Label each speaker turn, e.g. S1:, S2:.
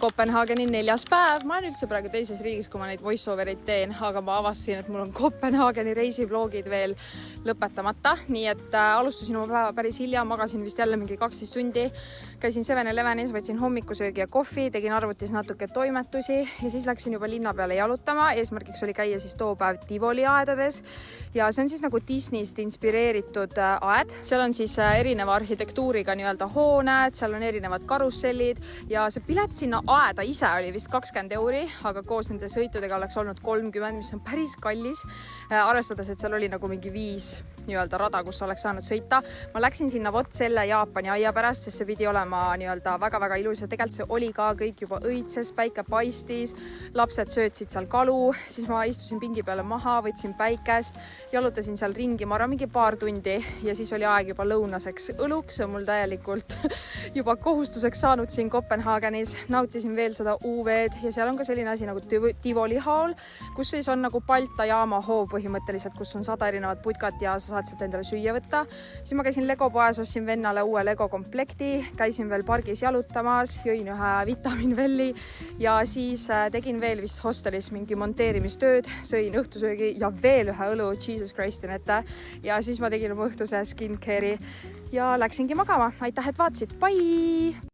S1: Kopenhaageni 4. päev. Ma olen üldse praegu teises riigis, kui ma neid voice-overeid teen, aga ma avastasin, et mul on Kopenhaageni reisivlogid veel lõpetamata. Nii et alustasin oma päeva päris hilja, magasin vist jälle mingi 12 tundi. Käisin 7-Elevenis, võtsin hommikusöögi ja kohvi, tegin arvutis natuke toimetusi ja siis läksin juba linna peale jalutama. Eesmärgiks oli käia siis too päev Tivoli aedades ja see on siis nagu Disneyst inspireeritud aed. Seal on siis erineva arhitektuuriga nii-öelda hooned, seal on erinevad karussellid ja see pilet sinna aeda ise oli vist 20 €, aga koos nende sõitudega oleks olnud 30, mis on päris kallis. Arvestades, et seal oli nagu mingi 5 nii-öelda rada, kus oleks saanud sõita. Ma läksin sinna vot selle Jaapani aia pärast, sest see pidi olema nii-öelda väga-väga ilus ja tegelikult see oli ka kõik juba õitses, päike paistis, lapsed söötsid seal kalu, siis ma istusin pingi peale maha, võtsin päikest, jalutasin seal ringi, ma arvan mingi paar tundi ja siis oli aeg juba lõunaseks õluks, see on mul täielikult juba kohustuseks saanud siin Kopenhaagenis. Nautisin veel seda UV-d ja seal on ka selline asi nagu Tivoli haul, kus siis on nagu Balta jaama hoov põhimõtteliselt, kus on 100 erinevat putkat ja sa saad sealt endale süüa võtta. Siis ma käisin Lego poes, ostsin vennale uue Lego komplekti, käisin veel pargis jalutamas, jõin ühe vitaminvelli ja siis tegin veel vist hostelis mingi monteerimistööd, sõin õhtusöögi ja veel ühe õlu, Jesus Christ ette. Ja siis ma tegin oma õhtuse skincare'i ja läksingi magama. Aitäh, et vaatasid. Bye!